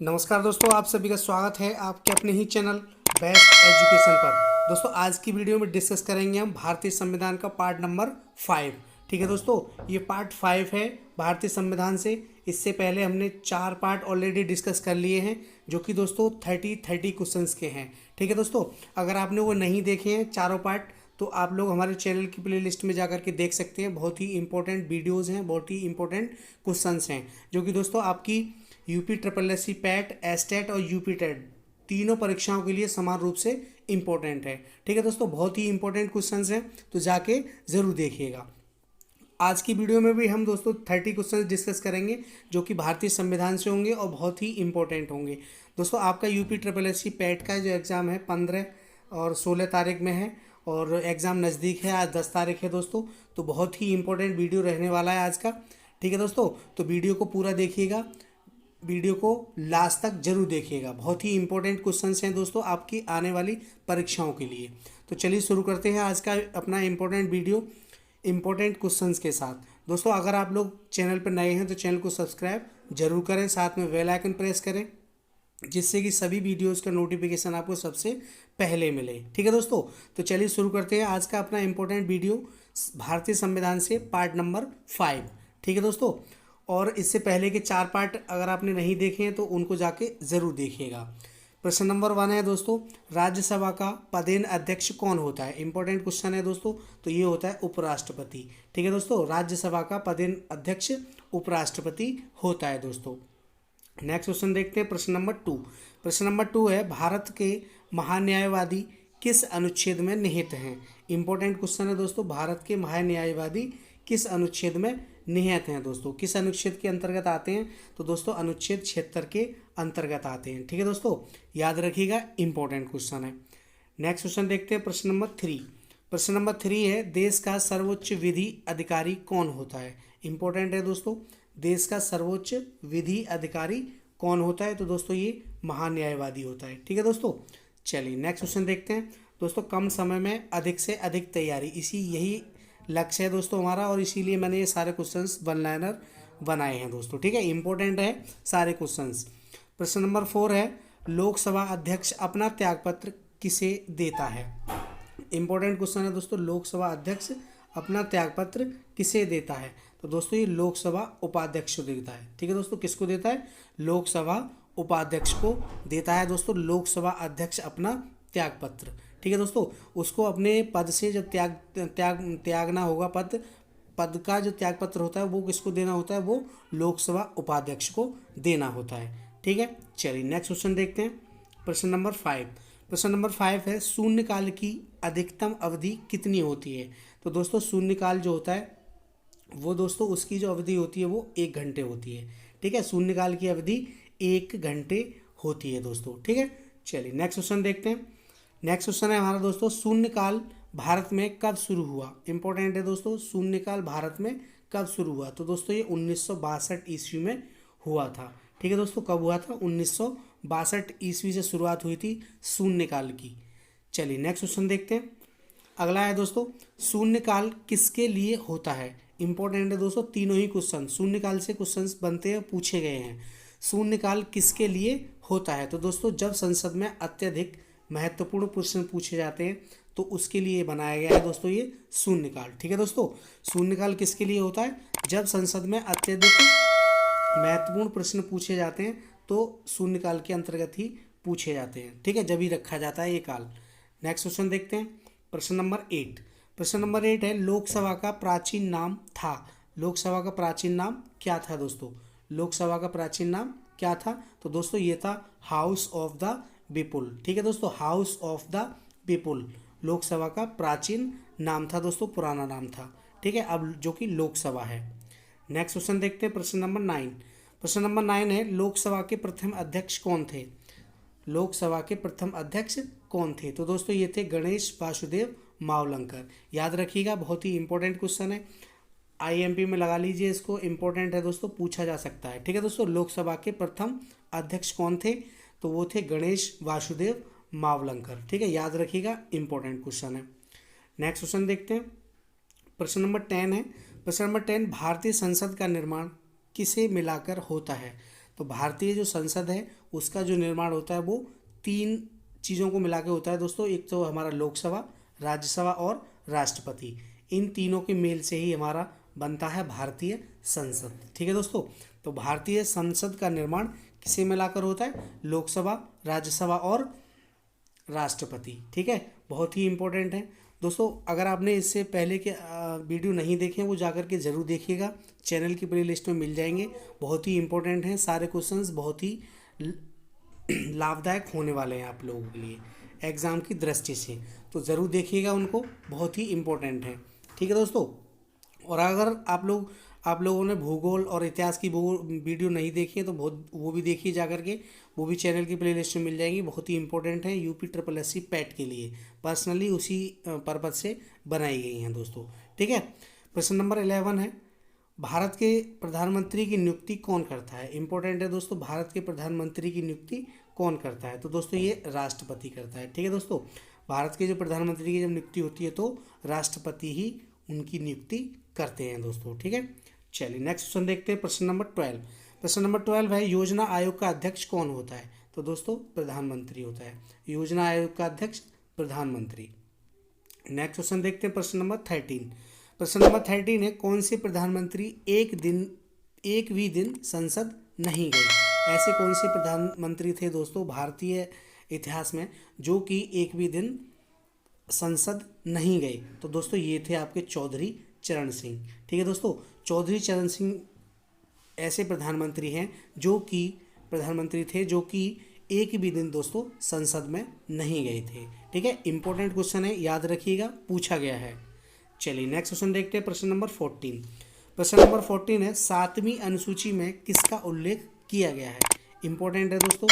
नमस्कार दोस्तों, आप सभी का स्वागत है आपके अपने ही चैनल बेस्ट एजुकेशन पर। दोस्तों आज की वीडियो में डिस्कस करेंगे हम भारतीय संविधान का पार्ट नंबर 5। ठीक है दोस्तों, ये पार्ट 5 है भारतीय संविधान से। इससे पहले हमने 4 पार्ट ऑलरेडी डिस्कस कर लिए हैं, जो कि दोस्तों 30 क्वेश्चंस के हैं। ठीक है दोस्तों, अगर आपने वो नहीं देखे हैं चारों पार्ट, तो आप लोग हमारे चैनल की प्लेलिस्ट में जाकर के देख सकते हैं। बहुत ही इंपॉर्टेंट वीडियोज़ हैं, बहुत ही इंपॉर्टेंट क्वेश्चंस हैं, जो कि दोस्तों आपकी UP triple S C PET, STET और यूपी टेट तीनों परीक्षाओं के लिए समान रूप से इम्पोर्टेंट है। ठीक है दोस्तों, बहुत ही इंपॉर्टेंट क्वेश्चंस हैं, तो जाके ज़रूर देखिएगा। आज की वीडियो में भी हम दोस्तों 30 क्वेश्चन डिस्कस करेंगे, जो कि भारतीय संविधान से होंगे और बहुत ही इंपॉर्टेंट होंगे। दोस्तों आपका UP triple S C PET का जो एग्ज़ाम है 15 और 16 तारीख में है, और एग्ज़ाम नज़दीक है, आज 10 तारीख है दोस्तों। तो बहुत ही इंपॉर्टेंट वीडियो रहने वाला है आज का। ठीक है दोस्तों, तो वीडियो को पूरा देखिएगा, वीडियो को लास्ट तक जरूर देखिएगा। बहुत ही इंपॉर्टेंट क्वेश्चंस हैं दोस्तों आपकी आने वाली परीक्षाओं के लिए। तो चलिए शुरू करते हैं आज का अपना इंपॉर्टेंट वीडियो इंपॉर्टेंट क्वेश्चंस के साथ। दोस्तों अगर आप लोग चैनल पर नए हैं तो चैनल को सब्सक्राइब जरूर करें, साथ में बेल आइकन प्रेस करें, जिससे कि सभी वीडियोस का नोटिफिकेशन आपको सबसे पहले मिले। ठीक है दोस्तों, तो चलिए शुरू करते हैं आज का अपना इंपॉर्टेंट वीडियो भारतीय संविधान से पार्ट नंबर 5। ठीक है दोस्तों, और इससे पहले के 4 पार्ट अगर आपने नहीं देखे हैं तो उनको जाके ज़रूर देखिएगा। प्रश्न नंबर 1 है दोस्तों, राज्यसभा का पदेन अध्यक्ष कौन होता है? इंपॉर्टेंट क्वेश्चन है दोस्तों, तो ये होता है उपराष्ट्रपति। ठीक है दोस्तों, राज्यसभा का पदेन अध्यक्ष उपराष्ट्रपति होता है दोस्तों। नेक्स्ट क्वेश्चन देखते हैं, प्रश्न नंबर 2। प्रश्न नंबर 2 है, भारत के महान्यायवादी किस अनुच्छेद में निहित हैं? इंपॉर्टेंट क्वेश्चन है दोस्तों, भारत के महान्यायवादी किस अनुच्छेद में निहित हैं दोस्तों? किस अनुच्छेद के अंतर्गत आते हैं? तो दोस्तों अनुच्छेद 76 के अंतर्गत आते हैं। ठीक है दोस्तों, याद रखिएगा, इंपॉर्टेंट क्वेश्चन है। नेक्स्ट क्वेश्चन देखते हैं, प्रश्न नंबर 3। प्रश्न नंबर 3 है, देश का सर्वोच्च विधि अधिकारी कौन होता है? इंपॉर्टेंट है दोस्तों, देश का सर्वोच्च विधि अधिकारी कौन होता है? तो दोस्तों ये महान्यायवादी होता है। ठीक है दोस्तों, चलिए नेक्स्ट क्वेश्चन देखते हैं दोस्तों। कम समय में अधिक से अधिक तैयारी, यही लक्ष्य है दोस्तों हमारा, और इसीलिए मैंने ये सारे क्वेश्चंस वन लाइनर बनाए हैं दोस्तों। ठीक है, इंपॉर्टेंट है सारे क्वेश्चंस। प्रश्न नंबर 4 है, लोकसभा अध्यक्ष अपना त्यागपत्र किसे देता है? इंपॉर्टेंट क्वेश्चन है दोस्तों, लोकसभा अध्यक्ष अपना त्यागपत्र किसे देता है? तो दोस्तों ये लोकसभा उपाध्यक्ष को देता है। ठीक है दोस्तों, किसको देता है? लोकसभा उपाध्यक्ष को देता है दोस्तों लोकसभा अध्यक्ष अपना त्यागपत्र। ठीक है दोस्तों, उसको अपने पद से जब त्यागना होगा, पद का जो त्यागपत्र होता है वो किसको देना होता है? वो लोकसभा उपाध्यक्ष को देना होता है। ठीक है, चलिए नेक्स्ट क्वेश्चन देखते हैं, प्रश्न नंबर 5। प्रश्न नंबर 5 है, शून्यकाल की अधिकतम अवधि कितनी होती है? तो दोस्तों शून्यकाल जो होता है वो दोस्तों उसकी जो अवधि होती है वो 1 घंटे होती है। ठीक है, शून्यकाल की अवधि 1 घंटे होती है दोस्तों। ठीक है, चलिए नेक्स्ट क्वेश्चन देखते हैं। नेक्स्ट क्वेश्चन है हमारा दोस्तों, शून्यकाल भारत में कब शुरू हुआ? इंपॉर्टेंट है दोस्तों, शून्यकाल भारत में कब शुरू हुआ? तो दोस्तों ये 1962 ईस्वी में हुआ था। ठीक है दोस्तों, कब हुआ था? 1962 ईस्वी से शुरुआत हुई थी शून्यकाल की। चलिए नेक्स्ट क्वेश्चन देखते हैं। अगला है दोस्तों, शून्यकाल किसके लिए होता है? इंपॉर्टेंट है दोस्तों, तीनों ही क्वेश्चन शून्यकाल से क्वेश्चंस बनते हैं, पूछे गए हैं। शून्यकाल किसके लिए होता है? तो दोस्तों जब संसद में अत्यधिक महत्वपूर्ण प्रश्न पूछे जाते हैं तो उसके लिए बनाया गया है दोस्तों ये शून्यकाल। ठीक है दोस्तों, शून्यकाल किसके लिए होता है? जब संसद में अत्यधिक महत्वपूर्ण प्रश्न पूछे जाते हैं तो शून्यकाल के अंतर्गत ही पूछे जाते हैं। ठीक है, जब ही रखा जाता है ये काल। नेक्स्ट क्वेश्चन देखते हैं, प्रश्न नंबर 8। प्रश्न नंबर 8 है, लोकसभा का प्राचीन नाम था। लोकसभा का प्राचीन नाम क्या था दोस्तों? लोकसभा का प्राचीन नाम क्या था? तो दोस्तों ये था हाउस ऑफ द पीपुल। ठीक है दोस्तों, house of the people Lok Sabha का प्राचीन नाम था दोस्तों, पुराना नाम था। ठीक है, अब जो कि लोकसभा है। नेक्स्ट क्वेश्चन देखते हैं, प्रश्न नंबर 9। प्रश्न नंबर 9 है, लोकसभा के प्रथम अध्यक्ष कौन थे? लोकसभा के प्रथम अध्यक्ष कौन थे? तो दोस्तों ये थे गणेश वासुदेव मावलंकर। याद रखिएगा, बहुत ही इंपॉर्टेंट क्वेश्चन है, आईएमपी में लगा लीजिए इसको, इंपॉर्टेंट है दोस्तों, पूछा जा सकता है। ठीक है दोस्तों, लोकसभा के प्रथम अध्यक्ष कौन थे? तो वो थे गणेश वासुदेव मावलंकर। ठीक है, याद रखिएगा, इंपॉर्टेंट क्वेश्चन है। नेक्स्ट क्वेश्चन देखते हैं, प्रश्न नंबर 10 है। प्रश्न नंबर 10, भारतीय संसद का निर्माण किसे मिलाकर होता है? तो भारतीय जो संसद है उसका जो निर्माण होता है वो 3 चीज़ों को मिला के होता है दोस्तों। एक तो हमारा लोकसभा, राज्यसभा और राष्ट्रपति, इन तीनों के मेल से ही हमारा बनता है भारतीय संसद। ठीक है दोस्तों, तो भारतीय संसद का निर्माण किसे मिलाकर होता है? लोकसभा, राज्यसभा और राष्ट्रपति। ठीक है, बहुत ही इंपॉर्टेंट है दोस्तों। अगर आपने इससे पहले के वीडियो नहीं देखे हैं वो जाकर के ज़रूर देखिएगा, चैनल की प्लेलिस्ट में मिल जाएंगे। बहुत ही इंपॉर्टेंट हैं, सारे क्वेश्चंस बहुत ही लाभदायक होने वाले हैं आप लोगों के लिए एग्ज़ाम की दृष्टि से, तो ज़रूर देखिएगा उनको, बहुत ही इंपॉर्टेंट है। ठीक है दोस्तों, और अगर आप लोगों ने भूगोल और इतिहास की वो वीडियो नहीं देखी है तो वो भी देखिए जा करके, वो भी चैनल की प्लेलिस्ट में मिल जाएंगी। बहुत ही इंपॉर्टेंट है UPSSC पैट के लिए, पर्सनली उसी पर्पज से बनाई गई हैं दोस्तों। ठीक है, प्रश्न नंबर 11 है, भारत के प्रधानमंत्री की नियुक्ति कौन करता है? इंपॉर्टेंट है दोस्तों, भारत के प्रधानमंत्री की नियुक्ति कौन करता है? तो दोस्तों ये राष्ट्रपति करता है। ठीक है दोस्तों, भारत के जो प्रधानमंत्री की जब नियुक्ति होती है तो राष्ट्रपति ही उनकी नियुक्ति करते हैं दोस्तों। ठीक है, चलिए नेक्स्ट क्वेश्चन देखते हैं, प्रश्न नंबर 12। प्रश्न नंबर 12 है, योजना आयोग का अध्यक्ष कौन होता है? तो दोस्तों प्रधानमंत्री होता है, योजना आयोग का अध्यक्ष प्रधानमंत्री। नेक्स्ट क्वेश्चन देखते हैं, प्रश्न नंबर 13। प्रश्न नंबर 13 है, कौन से प्रधानमंत्री एक भी दिन संसद नहीं गए? ऐसे कौन से प्रधानमंत्री थे दोस्तों भारतीय इतिहास में जो कि एक भी दिन संसद नहीं गए? तो दोस्तों ये थे आपके चौधरी चरण सिंह। ठीक है दोस्तों, चौधरी चरण सिंह ऐसे प्रधानमंत्री हैं जो कि एक भी दिन दोस्तों संसद में नहीं गए थे। ठीक है, इंपॉर्टेंट क्वेश्चन है, याद रखिएगा, पूछा गया है। चलिए नेक्स्ट क्वेश्चन देखते हैं, प्रश्न नंबर 14। प्रश्न नंबर 14 है, 7वीं अनुसूची में किसका उल्लेख किया गया है? इंपॉर्टेंट है दोस्तों,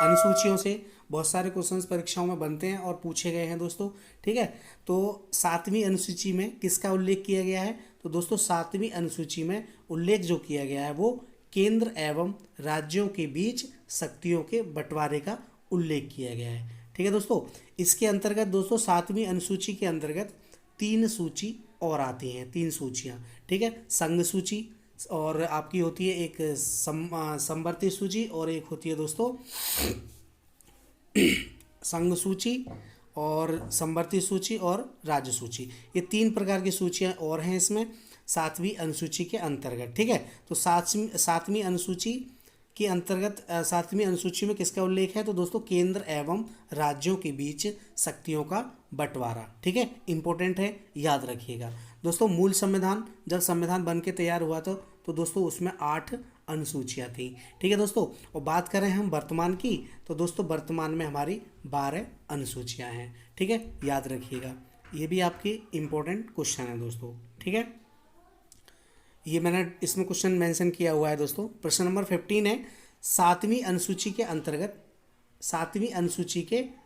अनुसूचियों से बहुत सारे क्वेश्चंस परीक्षाओं में बनते हैं और पूछे गए हैं दोस्तों। ठीक है, तो 7वीं अनुसूची में किसका उल्लेख किया गया है? तो दोस्तों 7वीं अनुसूची में उल्लेख जो किया गया है वो केंद्र एवं राज्यों के बीच शक्तियों के बंटवारे का उल्लेख किया गया है। ठीक है दोस्तों, इसके अंतर्गत दोस्तों 7वीं अनुसूची के अंतर्गत 3 सूची और आती हैं, 3 सूचियाँ। ठीक है, संघ सूची, और आपकी होती है एक समवर्ती सूची, और एक होती है दोस्तों संघ सूची और समवर्ती सूची और राज्य सूची। ये 3 प्रकार की सूचियाँ और हैं इसमें 7वीं अनुसूची के अंतर्गत। ठीक है, तो 7वीं अनुसूची के अंतर्गत 7वीं अनुसूची में किसका उल्लेख है? तो दोस्तों केंद्र एवं राज्यों के बीच शक्तियों का बंटवारा। ठीक है, इंपॉर्टेंट है, याद रखिएगा दोस्तों। मूल संविधान जब संविधान बन के तैयार हुआ तो दोस्तों उसमें 8 अनुसूचियाँ थी। ठीक है दोस्तों, और बात करें हम वर्तमान की तो दोस्तों वर्तमान में हमारी 12 अनुसूचियाँ हैं। ठीक है, याद रखिएगा, ये भी आपकी इम्पोर्टेंट क्वेश्चन है दोस्तों। ठीक है, ये मैंने इसमें क्वेश्चन मेंशन किया हुआ है दोस्तों। प्रश्न नंबर 15 है, 7वीं अनुसूची के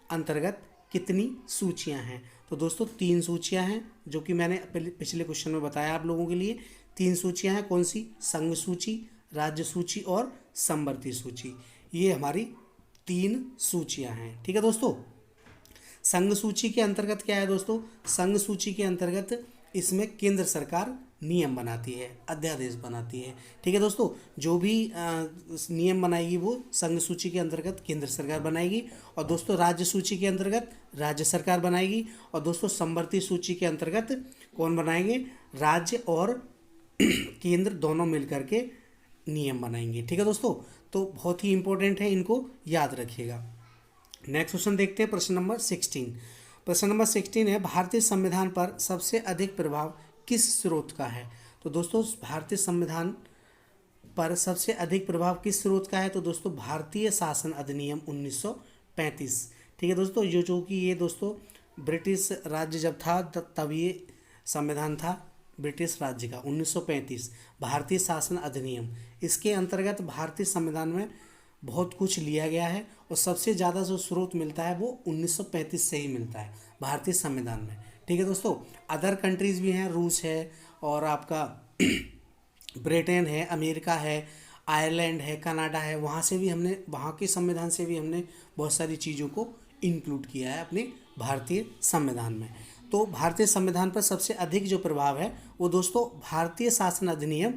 अंतर्गत कितनी सूचियां हैं? तो दोस्तों 3 सूचियां हैं, जो कि मैंने पिछले क्वेश्चन में बताया आप लोगों के लिए। 3 सूचियां हैं, कौन सी? संघ सूची, राज्य सूची और समवर्ती सूची। ये हमारी 3 सूचियां हैं। ठीक है दोस्तों, संघ सूची के अंतर्गत क्या है दोस्तों? संघ सूची के अंतर्गत इसमें केंद्र सरकार नियम बनाती है, अध्यादेश बनाती है। ठीक है दोस्तों, जो भी नियम बनाएगी वो संघ सूची के अंतर्गत केंद्र सरकार बनाएगी, और दोस्तों राज्य सूची के अंतर्गत राज्य सरकार बनाएगी, और दोस्तों समवर्ती सूची के अंतर्गत कौन बनाएंगे? राज्य और केंद्र दोनों मिलकर के नियम बनाएंगे। ठीक है दोस्तों, तो बहुत ही इंपॉर्टेंट है, इनको याद रखिएगा। नेक्स्ट क्वेश्चन देखते हैं, प्रश्न नंबर 16। प्रश्न नंबर 16 है, भारतीय संविधान पर सबसे अधिक प्रभाव किस स्रोत का है? तो दोस्तों भारतीय संविधान पर सबसे अधिक प्रभाव किस स्रोत का है? तो दोस्तों भारतीय शासन अधिनियम 1935। ठीक है दोस्तों, जो कि ये दोस्तों ब्रिटिश राज्य जब था तब ये संविधान था ब्रिटिश राज्य का, 1935 भारतीय शासन अधिनियम। इसके अंतर्गत भारतीय संविधान में बहुत कुछ लिया गया है, और सबसे ज़्यादा जो स्रोत मिलता है वो 1935 से ही मिलता है भारतीय संविधान में। ठीक है दोस्तों, अदर कंट्रीज़ भी हैं, रूस है और आपका ब्रिटेन है, अमेरिका है, आयरलैंड है, कनाडा है, वहाँ से भी हमने, वहाँ के संविधान से भी हमने बहुत सारी चीज़ों को इंक्लूड किया है अपने भारतीय संविधान में। तो भारतीय संविधान पर सबसे अधिक जो प्रभाव है वो दोस्तों भारतीय शासन अधिनियम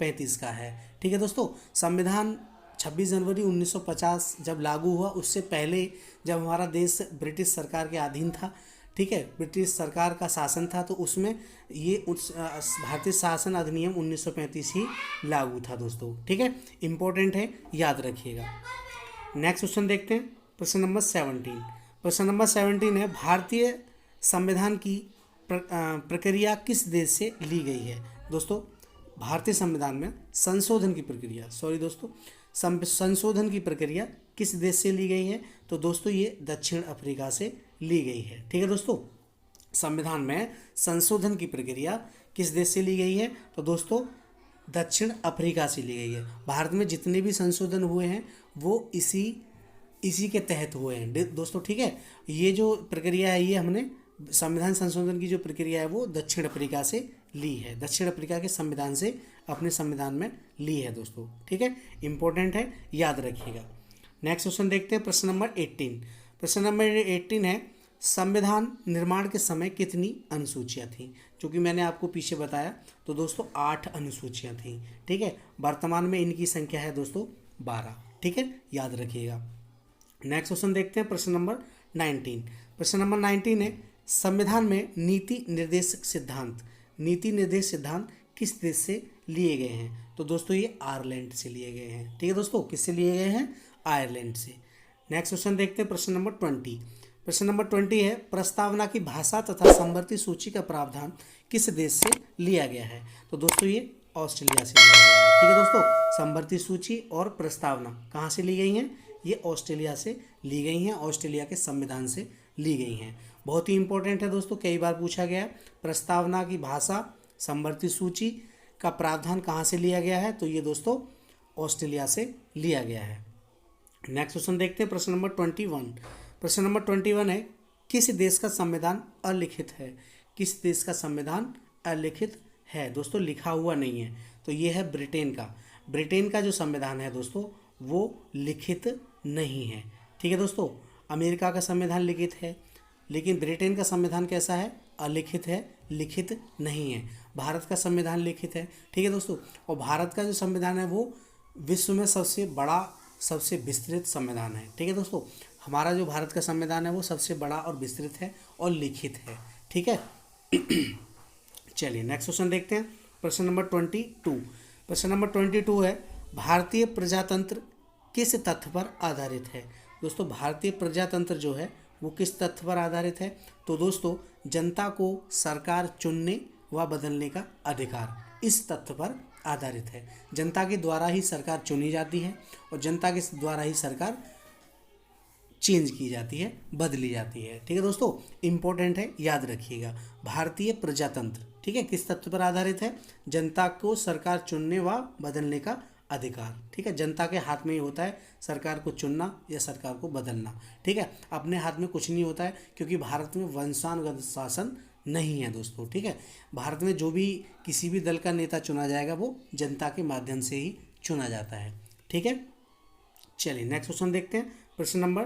1935 का है। ठीक है दोस्तों, संविधान 26 जनवरी 1950 जब लागू हुआ, उससे पहले जब हमारा देश ब्रिटिश सरकार के अधीन था, ठीक है, ब्रिटिश सरकार का शासन था, तो उसमें ये भारतीय शासन अधिनियम 1935 ही लागू था दोस्तों। ठीक है, इम्पोर्टेंट है, याद रखिएगा। नेक्स्ट क्वेश्चन देखते हैं, प्रश्न नंबर 17। प्रश्न नंबर 17 है, भारतीय संविधान की प्रक्रिया किस देश से ली गई है। दोस्तों, भारतीय संविधान में संशोधन की प्रक्रिया, सॉरी दोस्तों, संशोधन की प्रक्रिया किस देश से ली गई है। तो दोस्तों ये दक्षिण अफ्रीका से ली गई है। ठीक है दोस्तों, संविधान में संशोधन की प्रक्रिया किस देश से ली गई है। तो दोस्तों दक्षिण अफ्रीका से ली गई है। भारत में जितने भी संशोधन हुए हैं वो इसी के तहत हुए हैं दोस्तों। ठीक है, ये जो प्रक्रिया है, ये हमने संविधान संशोधन की जो प्रक्रिया है वो दक्षिण अफ्रीका से ली है, दक्षिण अफ्रीका के संविधान से अपने संविधान में ली है दोस्तों। ठीक है, इंपॉर्टेंट है, याद रखिएगा। नेक्स्ट क्वेश्चन देखते हैं, प्रश्न नंबर 18। प्रश्न नंबर 18 है, संविधान निर्माण के समय कितनी अनुसूचियाँ थीं। जो कि मैंने आपको पीछे बताया, तो दोस्तों 8 अनुसूचियाँ थीं। ठीक है, वर्तमान में इनकी संख्या है दोस्तों 12। ठीक है, याद रखिएगा। नेक्स्ट क्वेश्चन देखते हैं, प्रश्न नंबर 19। प्रश्न नंबर 19 है, संविधान में नीति निर्देशक सिद्धांत किस देश से लिए गए हैं। तो दोस्तों ये आयरलैंड से लिए गए हैं। ठीक है दोस्तों, किससे लिए गए हैं, आयरलैंड से। नेक्स्ट क्वेश्चन देखते हैं, प्रश्न नंबर 20। प्रश्न नंबर 20 है, प्रस्तावना की भाषा तथा समवर्ती सूची का प्रावधान किस देश से लिया गया है। तो दोस्तों ये ऑस्ट्रेलिया से लिया गया है। ठीक है दोस्तों, समवर्ती सूची और प्रस्तावना कहाँ से ली गई हैं, ये ऑस्ट्रेलिया से ली गई हैं, ऑस्ट्रेलिया के संविधान से ली गई हैं। बहुत ही इंपॉर्टेंट है दोस्तों, कई बार पूछा गया है। प्रस्तावना की भाषा, समवर्ती सूची का प्रावधान कहाँ से लिया गया है। तो ये दोस्तों ऑस्ट्रेलिया से लिया गया है। नेक्स्ट क्वेश्चन देखते हैं, प्रश्न नंबर 21। प्रश्न नंबर 21 है, किस देश का संविधान अलिखित है। किस देश का संविधान अलिखित है। दोस्तों लिखा हुआ नहीं है, तो ये है ब्रिटेन का। ब्रिटेन का जो संविधान है दोस्तों वो लिखित नहीं है। ठीक है दोस्तों, अमेरिका का संविधान लिखित है, लेकिन ब्रिटेन का संविधान कैसा है, अलिखित है, लिखित नहीं है। भारत का संविधान लिखित है। ठीक है दोस्तों, और भारत का जो संविधान है वो विश्व में सबसे बड़ा, सबसे विस्तृत संविधान है। ठीक है दोस्तों, हमारा जो भारत का संविधान है वो सबसे बड़ा और विस्तृत है और लिखित है। ठीक है चलिए नेक्स्ट क्वेश्चन देखते हैं, प्रश्न नंबर 22। प्रश्न नंबर 22 है, भारतीय प्रजातंत्र किस तथ्य पर आधारित है। दोस्तों भारतीय प्रजातंत्र जो है वो किस तथ्य पर आधारित है। तो दोस्तों जनता को सरकार चुनने व बदलने का अधिकार, इस तथ्य पर आधारित है। जनता के द्वारा ही सरकार चुनी जाती है और जनता के द्वारा ही सरकार चेंज की जाती है, बदली जाती है। ठीक है दोस्तों, इंपॉर्टेंट है, याद रखिएगा। भारतीय प्रजातंत्र, ठीक है, किस तथ्य पर आधारित है, जनता को सरकार चुनने व बदलने का अधिकार। ठीक है, जनता के हाथ में ही होता है सरकार को चुनना या सरकार को बदलना। ठीक है, अपने हाथ में कुछ नहीं होता है, क्योंकि भारत में वंशानुगत शासन नहीं है दोस्तों। ठीक है, भारत में जो भी किसी भी दल का नेता चुना जाएगा वो जनता के माध्यम से ही चुना जाता है। ठीक है, चलिए नेक्स्ट क्वेश्चन देखते हैं, प्रश्न नंबर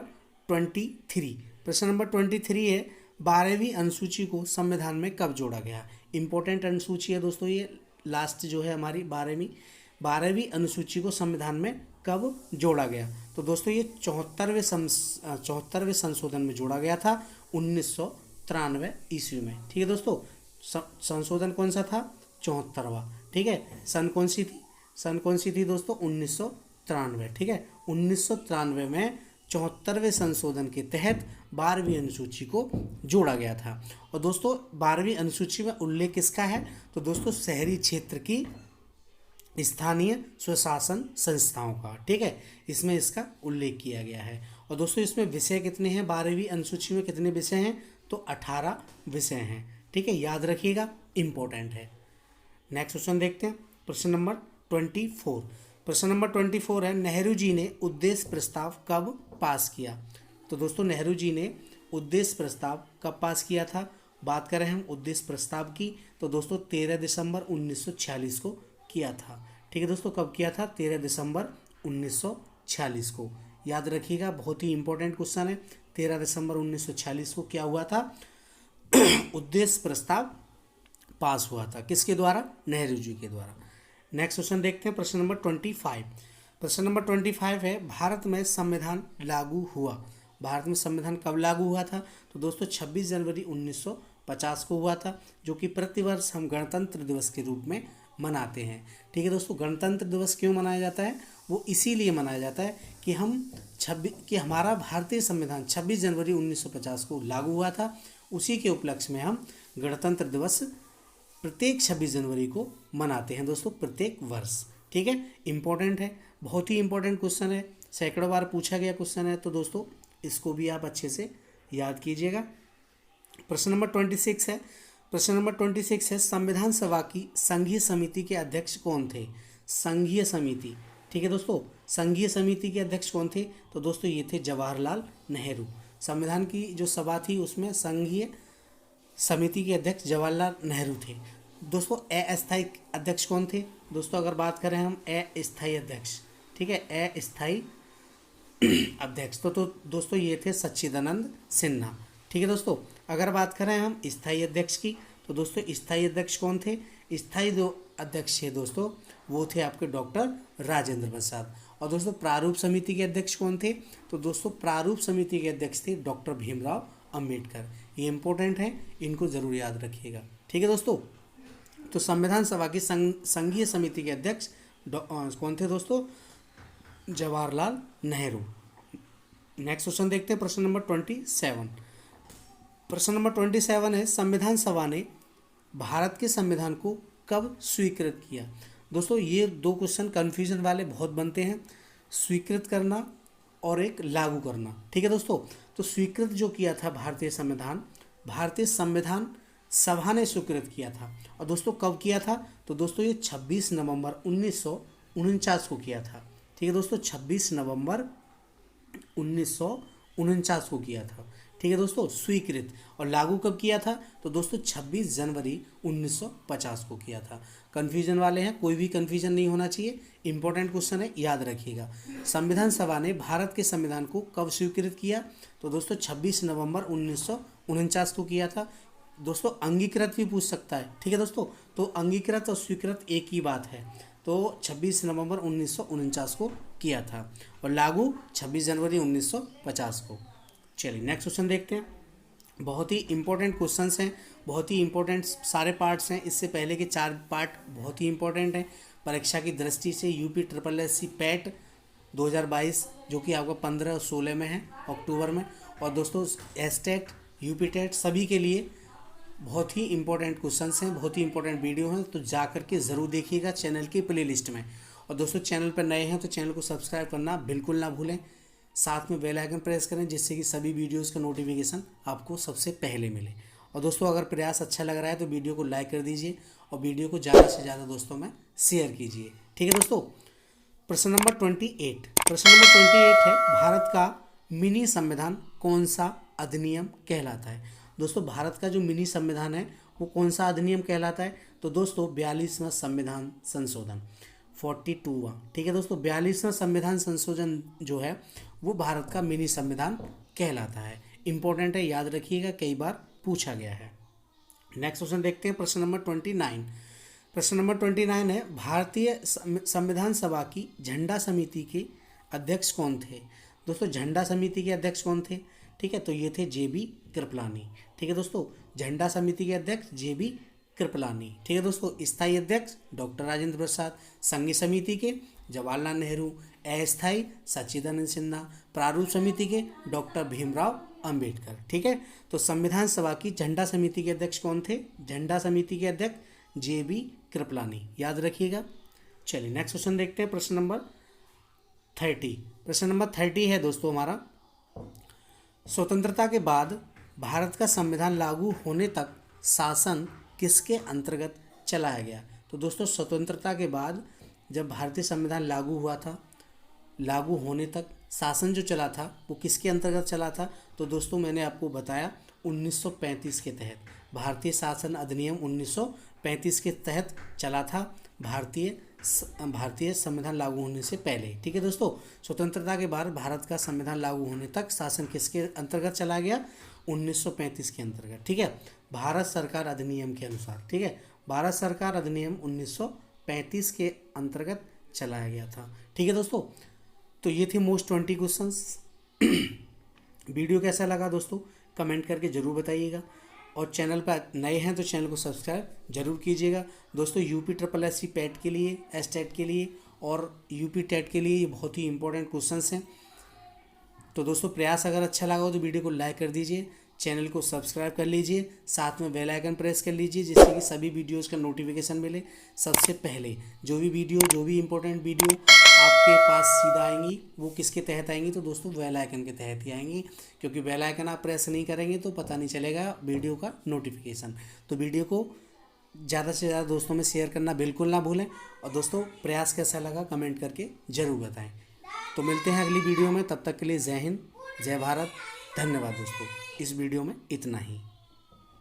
23। प्रश्न नंबर 23 है, 12वीं अनुसूची को संविधान में कब जोड़ा गया। इंपॉर्टेंट अनुसूची है दोस्तों, ये लास्ट जो है हमारी 12वीं अनुसूची को संविधान में कब जोड़ा गया। तो दोस्तों ये 74वें संशोधन में जोड़ा गया था 1993 ईस्वी में। ठीक है दोस्तों, संशोधन कौन सा था, 74वां। ठीक है, सन कौन सी थी दोस्तों, 1993। ठीक है, 1993 में 74वें संशोधन के तहत 12वीं अनुसूची को जोड़ा गया था। और दोस्तों 12वीं अनुसूची में उल्लेख किसका है, तो दोस्तों शहरी क्षेत्र की स्थानीय स्वशासन संस्थाओं का। ठीक है, इसमें इसका उल्लेख किया गया है। और दोस्तों इसमें विषय कितने हैं, 12वीं अनुसूची में कितने विषय हैं, तो 18 विषय हैं। ठीक है, याद रखिएगा, इंपॉर्टेंट है। नेक्स्ट क्वेश्चन देखते हैं, प्रश्न नंबर 24। प्रश्न नंबर 24 है, नेहरू जी ने उद्देश्य प्रस्ताव कब पास किया। तो दोस्तों नेहरू जी ने उद्देश्य प्रस्ताव कब पास किया था। बात करें हम उद्देश्य प्रस्ताव की, तो दोस्तों 13 दिसंबर 1946 को किया था। ठीक है दोस्तों, कब किया था, 13 दिसंबर 1946 को। याद रखिएगा, बहुत ही इंपॉर्टेंट क्वेश्चन है। 13 दिसंबर 1946 को क्या हुआ था, उद्देश्य प्रस्ताव पास हुआ था। किसके द्वारा, नेहरू जी के द्वारा। नेक्स्ट क्वेश्चन देखते हैं, प्रश्न नंबर 25। प्रश्न नंबर 25 है, भारत में संविधान लागू हुआ। भारत में संविधान कब लागू हुआ था? तो दोस्तों 26 जनवरी 1950 को हुआ था, जो कि प्रतिवर्ष हम गणतंत्र दिवस के रूप में मनाते हैं। ठीक है दोस्तों, गणतंत्र दिवस क्यों मनाया जाता है? वो इसीलिए मनाया जाता है कि हमारा भारतीय संविधान 26 जनवरी 1950 को लागू हुआ था। उसी के उपलक्ष्य में हम गणतंत्र दिवस प्रत्येक 26 जनवरी को मनाते हैं दोस्तों, प्रत्येक वर्ष। ठीक है, इम्पोर्टेंट है, बहुत ही इम्पोर्टेंट क्वेश्चन है, सैकड़ों बार पूछा गया क्वेश्चन है, तो दोस्तों इसको भी आप अच्छे से याद कीजिएगा। प्रश्न नंबर 26 है, प्रश्न नंबर 26 है, संविधान सभा की संघीय समिति के अध्यक्ष कौन थे? संघीय समिति, ठीक है दोस्तों, संघीय समिति के अध्यक्ष कौन थे? तो दोस्तों ये थे जवाहरलाल नेहरू। संविधान की जो सभा थी उसमें संघीय समिति के अध्यक्ष जवाहरलाल नेहरू थे। दोस्तों अस्थायी अध्यक्ष कौन थे? दोस्तों अगर बात करें हम अस्थायी अध्यक्ष, ठीक है, अस्थायी अध्यक्ष तो दोस्तों ये थे सच्चिदानंद सिन्हा। ठीक है दोस्तों, अगर बात करें हम स्थायी अध्यक्ष की, तो दोस्तों स्थायी अध्यक्ष कौन थे? स्थायी जो अध्यक्ष थे दोस्तों वो थे आपके डॉक्टर राजेंद्र प्रसाद। और दोस्तों प्रारूप समिति के अध्यक्ष कौन थे? तो दोस्तों प्रारूप समिति के अध्यक्ष थे डॉक्टर भीमराव अंबेडकर। ये इंपॉर्टेंट है, इनको जरूर याद रखिएगा। ठीक है दोस्तों, तो संविधान सभा की संघीय समिति के अध्यक्ष कौन थे दोस्तों? जवाहरलाल नेहरू। नेक्स्ट क्वेश्चन देखते हैं, प्रश्न नंबर 27। प्रश्न नंबर 27 है, संविधान सभा ने भारत के संविधान को कब स्वीकृत किया? दोस्तों ये दो क्वेश्चन कन्फ्यूजन वाले बहुत बनते हैं, स्वीकृत करना और एक लागू करना। ठीक है दोस्तों, तो स्वीकृत जो किया था भारतीय संविधान सभा ने स्वीकृत किया था। और दोस्तों कब किया था? तो दोस्तों ये 26 नवंबर 1949 को किया था। ठीक है दोस्तों, 26 नवंबर 1949 को किया था। ठीक है दोस्तों, स्वीकृत। और लागू कब किया था? तो दोस्तों 26 जनवरी 1950 को किया था। कन्फ्यूजन वाले हैं, कोई भी कन्फ्यूजन नहीं होना चाहिए, इंपॉर्टेंट क्वेश्चन है, याद रखिएगा। संविधान सभा ने भारत के संविधान को कब स्वीकृत किया? तो दोस्तों 26 नवंबर 1949 को किया था। दोस्तों अंगीकृत भी पूछ सकता है। ठीक है दोस्तों, तो अंगीकृत और स्वीकृत एक ही बात है। तो 26 नवंबर 1949 को किया था और लागू 26 जनवरी 1950 को। चलिए नेक्स्ट क्वेश्चन देखते हैं। बहुत ही इंपॉर्टेंट क्वेश्चंस हैं, बहुत ही इंपॉर्टेंट सारे पार्ट्स हैं। इससे पहले के 4 पार्ट बहुत ही इंपॉर्टेंट हैं परीक्षा की दृष्टि से। यूपी SSSC पैट 2022 जो कि आपका 15 और 16 में है अक्टूबर में, और दोस्तों एस्टेट यूपी टेट सभी के लिए बहुत ही इंपॉर्टेंट क्वेश्चंस हैं, बहुत ही इंपॉर्टेंट वीडियो हैं, तो जा करके ज़रूर देखिएगा चैनल की प्लेलिस्ट में। और दोस्तों चैनल पर नए हैं तो चैनल को सब्सक्राइब करना बिल्कुल ना भूलें, साथ में बेल आइकन प्रेस करें जिससे कि सभी वीडियोस का नोटिफिकेशन आपको सबसे पहले मिले। और दोस्तों अगर प्रयास अच्छा लग रहा है तो वीडियो को लाइक कर दीजिए और वीडियो को ज़्यादा से ज़्यादा दोस्तों में शेयर कीजिए। ठीक है दोस्तों, प्रश्न नंबर 28। प्रश्न नंबर 28 है, भारत का मिनी संविधान कौन सा अधिनियम कहलाता है? दोस्तों भारत का जो मिनी संविधान है वो कौन सा अधिनियम कहलाता है? तो दोस्तों 42वां संविधान संशोधन 42वां। ठीक है दोस्तों, 42वां संविधान संशोधन जो है वो भारत का मिनी संविधान कहलाता है। इंपॉर्टेंट है, याद रखिएगा, कई बार पूछा गया है। नेक्स्ट क्वेश्चन देखते हैं, प्रश्न नंबर 29। प्रश्न नंबर 29 है, भारतीय संविधान सभा की झंडा समिति के अध्यक्ष कौन थे? दोस्तों झंडा समिति के अध्यक्ष कौन थे? ठीक है, तो ये थे JB कृपलानी। ठीक है दोस्तों, झंडा समिति के अध्यक्ष JB कृपलानी। ठीक है दोस्तों, स्थायी अध्यक्ष डॉक्टर राजेंद्र प्रसाद, संघीय समिति के जवाहरलाल नेहरू, अस्थायी सच्चिदानंद सिन्हा, प्रारूप समिति के डॉक्टर भीमराव अंबेडकर। ठीक है, तो संविधान सभा की झंडा समिति के अध्यक्ष कौन थे? झंडा समिति के अध्यक्ष JB कृपलानी, याद रखिएगा। चलिए नेक्स्ट क्वेश्चन देखते हैं, प्रश्न नंबर 30। प्रश्न नंबर 30 है दोस्तों हमारा, स्वतंत्रता के बाद भारत का संविधान लागू होने तक शासन किसके अंतर्गत चलाया गया? तो दोस्तों स्वतंत्रता के बाद जब भारतीय संविधान लागू हुआ था, लागू होने तक शासन जो चला था वो किसके अंतर्गत चला था? तो दोस्तों मैंने आपको बताया 1935 के तहत, भारतीय शासन अधिनियम 1935 के तहत चला था, भारतीय संविधान लागू होने से पहले। ठीक है दोस्तों, स्वतंत्रता के बाद भारत का संविधान लागू होने तक शासन किसके अंतर्गत चला गया? 1935 के अंतर्गत। ठीक है, भारत सरकार अधिनियम के अनुसार। ठीक है, भारत सरकार अधिनियम 35 के अंतर्गत चलाया गया था। ठीक है दोस्तों, तो ये थे मोस्ट 20 क्वेश्चंस। वीडियो कैसा लगा दोस्तों कमेंट करके ज़रूर बताइएगा, और चैनल पर नए हैं तो चैनल को सब्सक्राइब जरूर कीजिएगा। दोस्तों UP triple S C PET के लिए, एस टेट के लिए और यूपी टेट के लिए ये बहुत ही इंपॉर्टेंट क्वेश्चंस हैं। तो दोस्तों प्रयास अगर अच्छा लगा हो तो वीडियो को लाइक कर दीजिए, चैनल को सब्सक्राइब कर लीजिए, साथ में बेल आइकन प्रेस कर लीजिए, जिससे कि सभी वीडियोज़ का नोटिफिकेशन मिले सबसे पहले। जो भी इंपॉर्टेंट वीडियो आपके पास सीधा आएंगी वो किसके तहत आएंगी, तो दोस्तों बेल आइकन के तहत ही आएंगी, क्योंकि बेल आइकन आप प्रेस नहीं करेंगे तो पता नहीं चलेगा वीडियो का नोटिफिकेशन। तो वीडियो को ज़्यादा से ज़्यादा दोस्तों में शेयर करना बिल्कुल ना भूलें, और दोस्तों प्रयास कैसा लगा कमेंट करके ज़रूर बताएं। तो मिलते हैं अगली वीडियो में, तब तक के लिए जय हिंद, जय भारत, धन्यवाद दोस्तों। इस वीडियो में इतना ही।